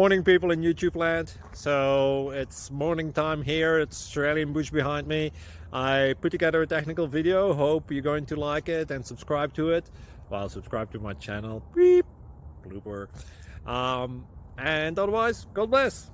Morning people in YouTube land. So it's morning time here. It's Australian bush behind me. I put together a technical video. Hope you're going to like it and subscribe to it. Well, subscribe to my channel. Beep. Blooper. And otherwise, God bless.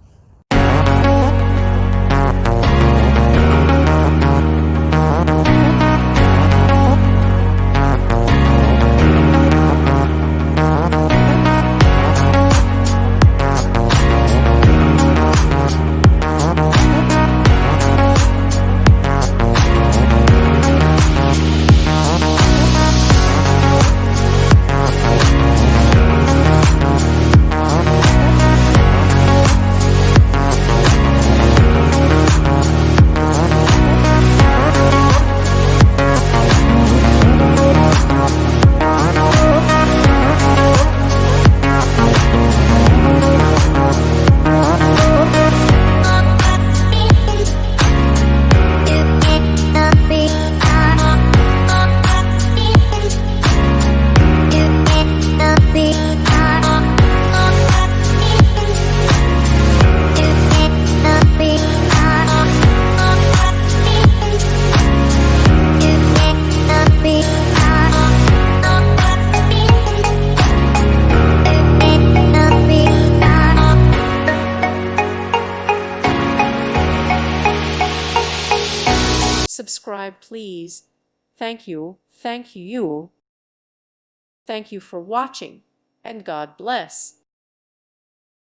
Subscribe, please. Thank you. Thank you. Thank you for watching, and God bless.